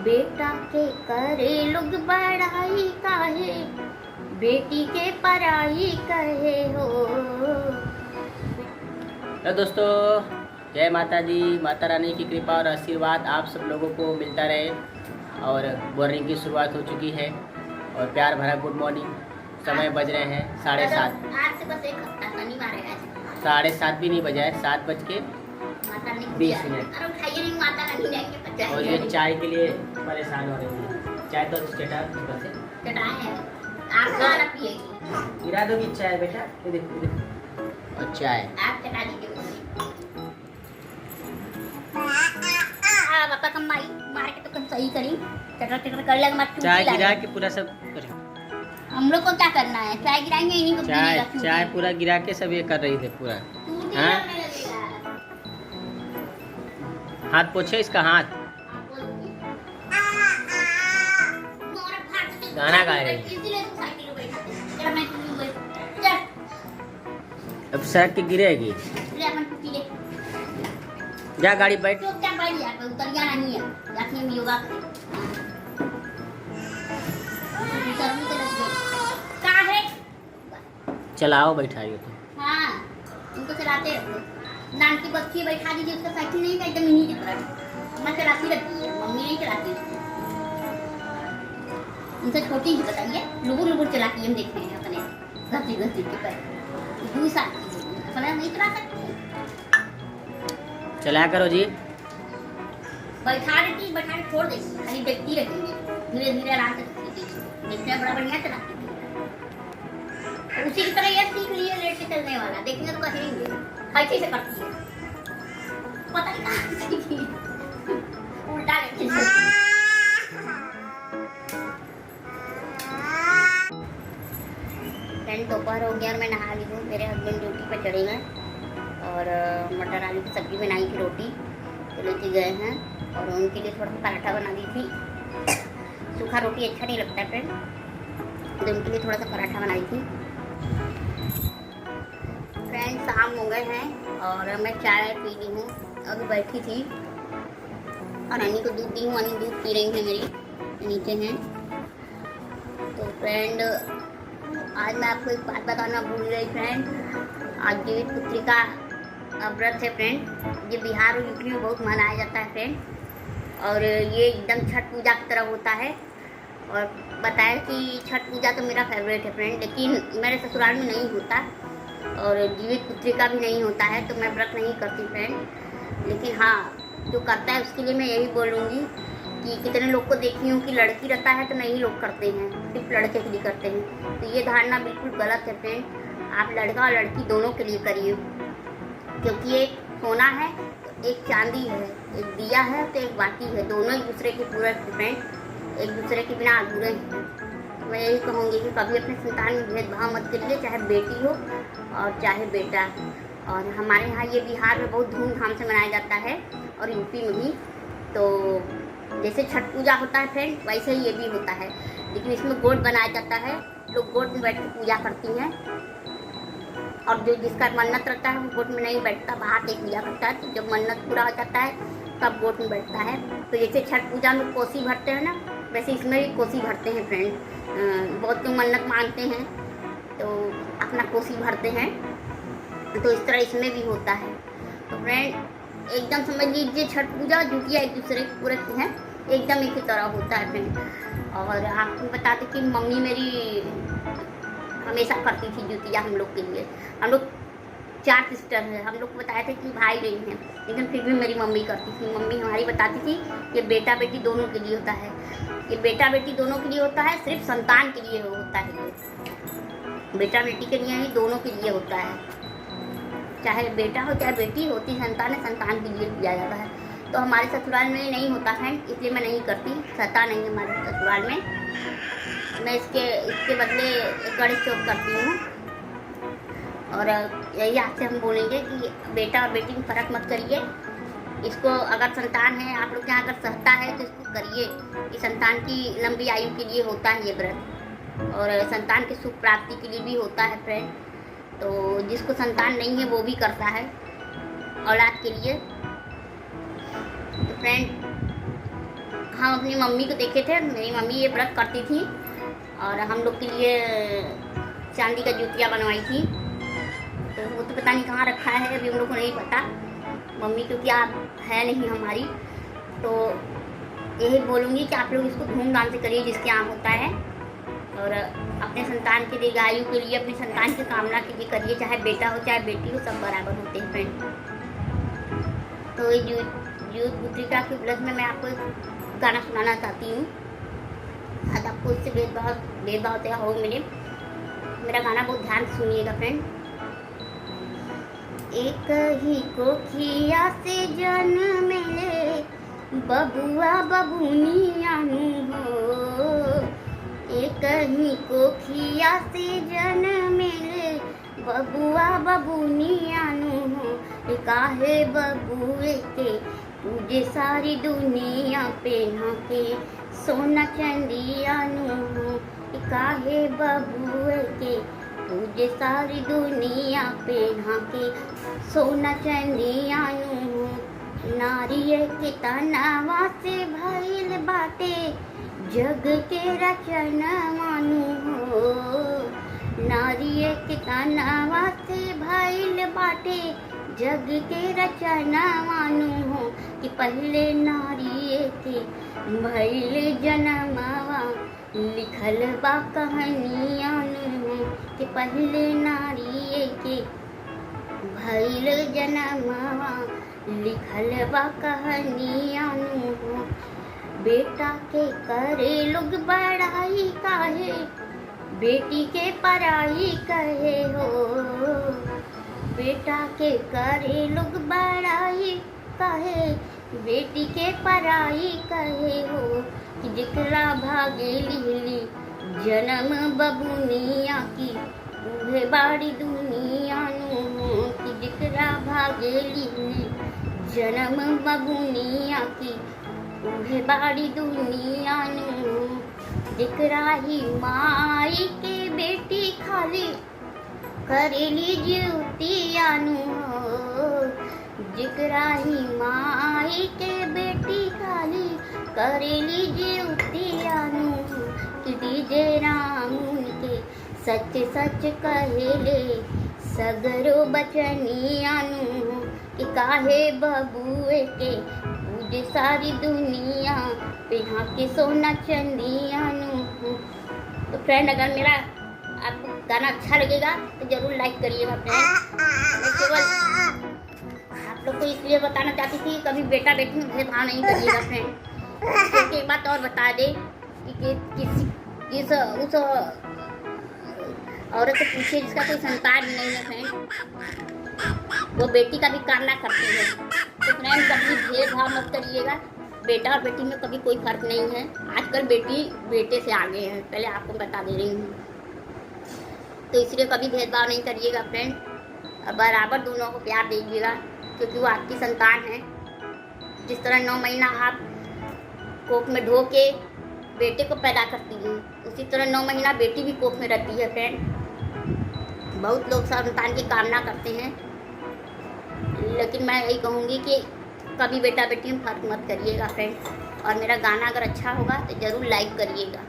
बेटा के करे लोग बड़ाई काहे, बेटी के पराई कहे हो। तो दोस्तों, जय माता दी। माता रानी की कृपा और आशीर्वाद आप सब लोगों को मिलता रहे। और मॉर्निंग की शुरुआत हो चुकी है और प्यार भरा गुड मॉर्निंग। समय बज रहे हैं 7:30। आज से बस एक हफ्ता शनिवार है। 7:30 भी नहीं बजा है, 7:20 और ये चाय के लिए परेशान हो रही है। चाय तो चटा से गिरा दोगी चाय बेटा? ये देखो और चाय आप चटा दीजिए। पापा का मार के तो सही करी, चटर चटर कर लग मत। चाय गिरा के पूरा सब करें। हम लोग को क्या करना है? चाय गिराएंगे, इन्हीं को चाय पूरा गिरा के सब ये कर रही थी पूरा। हाँ, हाथ पोछे इसका हाथ। गाना गा रही है। अब सड़क के गिरेगी। जा गाड़ी बैठ। चलाओ, बैठा रही हो तो। हाँ, उनको चलाते रहो। नान की बच्ची बैठा दीजिए, उसका साइकिल नहीं एकदम इन्हीं की तरह मैं चलाती रहती है, मम्मी नहीं चलाती। उनसे छोटी ही बताइए, लुबुर लुबुर चलाती है, हम देखते हैं अपने घसी घसी के पैर 2 साल की अपना नहीं चला सकती। चला करो जी। बैठा के छोड़ देगी, खाली देखती रहेंगे, धीरे धीरे आराम से देखते बड़ा बढ़िया चलाती है। उसी की तरह ये सीख लिए लेट से चलने वाला, देखेंगे तो कहेंगे ऐसे से करती है, पता नहीं कहाँ सीखी, उल्टा लेके फ्रेंड। दोपहर हो गया और मैं नहा ली हूँ। मेरे हस्बैंड ड्यूटी पे चढ़े गए और मटर आलू की सब्जी बनाई थी, रोटी तो लेके गए हैं और उनके लिए थोड़ा सा पराठा बना दी थी। सूखा रोटी अच्छा नहीं लगता फ्रेंड, तो उनके लिए थोड़ा सा पराठा बनाई थी। फ्रेंड शाम हो गए हैं और मैं चाय पी ली हूँ, अभी बैठी थी और अन्नी को दूध दी हूँ। अन्नी दूध पी रही है, मेरी नीचे हैं। तो फ्रेंड, आज मैं आपको एक बात बताना भूल गई फ्रेंड। आज जीवित पुत्री का व्रत है फ्रेंड। ये बिहार और यूपी में बहुत मनाया जाता है फ्रेंड, और ये एकदम छठ पूजा की तरह होता है। और बताया कि छठ पूजा तो मेरा फेवरेट है फ्रेंड, लेकिन मेरे ससुराल में नहीं होता और जीवित पुत्री का भी नहीं होता है, तो मैं व्रत नहीं करती फ्रेंड। लेकिन हाँ, जो करता है उसके लिए मैं यही बोलूँगी कि कितने लोग को देखी हूँ कि लड़की रहता है तो नहीं लोग करते हैं, सिर्फ लड़के के लिए करते हैं। तो ये धारणा बिल्कुल गलत है फ्रेंड। आप लड़का और लड़की दोनों के लिए करिए, क्योंकि एक सोना है तो एक चांदी है, एक दिया है तो एक बाती है, दोनों एक दूसरे के पूरक है फ्रेंड, एक दूसरे के बिना अधूरे हैं। तो मैं यही कहूँगी कि कभी अपने संतान में भेदभाव मत करिए, चाहे बेटी हो और चाहे बेटा। और हमारे यहाँ ये बिहार में बहुत धूमधाम से मनाया जाता है और यूपी में भी। तो जैसे छठ पूजा होता है फ्रेंड, वैसे ही ये भी होता है, लेकिन इसमें गोट बनाया जाता है। लोग गोट में बैठ कर पूजा करती हैं और जो जिसका मन्नत रहता है वो गोट में नहीं बैठता, बाहर से पूजा करता है। तो जब मन्नत पूरा हो जाता है तब गोट में बैठता है। तो जैसे छठ पूजा में कोसी भरते हैं ना, वैसे इसमें भी कोसी भरते हैं फ्रेंड। बहुत लोग मन्नत मांगते हैं तो अपना कोसी भरते हैं, तो इस तरह इसमें भी होता है। तो फ्रेंड एकदम समझ लीजिए छठ पूजा जुटिया एक दूसरे के पूरक हैं, एकदम एक ही तरह होता है फ्रेंड। और आपको बताते कि मम्मी मेरी हमेशा करती थी जुतिया हम लोग के लिए। हम लोग 4 सिस्टर हैं, हम लोग को बताए थे कि भाई नहीं हैं, लेकिन फिर भी मेरी मम्मी करती थी। मम्मी हमारी बताती थी कि बेटा बेटी दोनों के लिए होता है, ये बेटा बेटी दोनों के लिए होता है, सिर्फ संतान के लिए होता है। ये बेटा बेटी के लिए नहीं, दोनों के लिए होता है। चाहे बेटा हो चाहे बेटी होती, संतान है, संतान के लिए किया जाता है। तो हमारे ससुराल में नहीं होता है, इसलिए मैं नहीं करती, सहता नहीं है हमारे ससुराल में। मैं इसके बदले गणेश चौथ करती हूँ। और यही आपसे हम बोलेंगे कि बेटा और बेटी में फ़र्क मत करिए। इसको अगर संतान है आप लोग के यहाँ अगर सहता है तो इसको करिए। ये संतान की लंबी आयु के लिए होता है ये व्रत, और संतान की सुख प्राप्ति के लिए भी होता है फ्रेंड। तो जिसको संतान नहीं है वो भी करता है औलाद के लिए। तो फ्रेंड हम अपनी मम्मी को देखे थे, मेरी मम्मी ये व्रत करती थी और हम लोग के लिए चांदी का जूतियाँ बनवाई थी। तो वो तो पता नहीं कहाँ रखा है, अभी हम लोग को नहीं पता। मम्मी क्योंकि आप है नहीं हमारी, तो यही बोलूँगी कि आप लोग इसको धूमधाम से करिए जिसके यहाँ होता है, और अपने संतान के दीर्घायु के लिए अपनी संतान की कामना के लिए करिए, चाहे बेटा हो चाहे बेटी हो, सब बराबर होते हैं फ्रेंड। तो ये यूथ पुत्रिका के उपलक्ष्य में मैं आपको एक गाना सुनाना चाहती हूँ। आज आपको उससे भेदभाव तय हो मिले, मेरा गाना बहुत ध्यान से सुनिएगा फ्रेंड। एक ही कोखिया से जन्म मिले बबुआ बबुनियानु हो, एक ही कोखिया से जन्म मिले बबुआ बबुनियानु हो, काहे बबुए के तुझे सारी दुनिया पहना के सोना चंदियानु हो, काहे बबुए के तुझे सारी दुनिया पहना के सोना चंदियानु हो। नारिये के तनावा से भइल बाटे जग के रचना मानु हो, नारिये के तनावा से भइल बाटे जग के रचना मानु हो, कि पहले नारिये के भइल जनमवा लिखल बा कहानियानु हो, कि पहले नारिये के भइल जनमवा लिखल बा कहानियानु हो। बेटा के करे लोग बड़ाई काहे बेटी के पराई कहे हो, बेटा के करे लोग बड़ाई काहे बेटी के पराई कहे हो, कि जिकरा भागे लिहली जन्म बबुनिया की उहे बाड़ी दुनिया नु हो, कि जिकरा भागे लिहली जन्म बबुनिया की उहे बाड़ी दुनिया नु, जिकरा ही माई के बेटी खाली करेली ज्योतियानु हो, जिकरा ही माई के बेटी खाली करेली ज्योतियानु हो, कि डीजे राम के सच सच कहेले सगरो बचनियानु हो, कि काहे बबुए के तुझे सारी दुनिया पिहा के सोना चंदियानु हो। तो फ्रेंड, अगर मेरा आपको गाना अच्छा लगेगा तो जरूर लाइक करिएगा फ्रेंड। मैं केवल आप लोग को इसलिए बताना चाहती थी कभी बेटा बेटी में भेदभाव नहीं करिएगा फ्रेंड। क्योंकि एक बात और बता दे कि उस औरत से पूछिए जिसका कोई संतान नहीं है फ्रेंड, वो बेटी का भी कामना करती है। तो फ्रेंड, कभी भेदभाव मत करिएगा, बेटा और बेटी में कभी कोई फर्क नहीं है। आजकल बेटी बेटे से आगे है, पहले आपको बता दे रही हूँ। तो इसलिए कभी भेदभाव नहीं करिएगा फ्रेंड, और बराबर दोनों को प्यार दीजिएगा, क्योंकि वो आपकी संतान है। जिस तरह 9 महीना आप कोख में ढो के बेटे को पैदा करती हैं, उसी तरह 9 महीना बेटी भी कोख में रहती है फ्रेंड। बहुत लोग संतान की कामना करते हैं, लेकिन मैं यही कहूँगी कि कभी बेटा बेटी में फर्क मत करिएगा फ्रेंड। और मेरा गाना अगर अच्छा होगा तो ज़रूर लाइक करिएगा।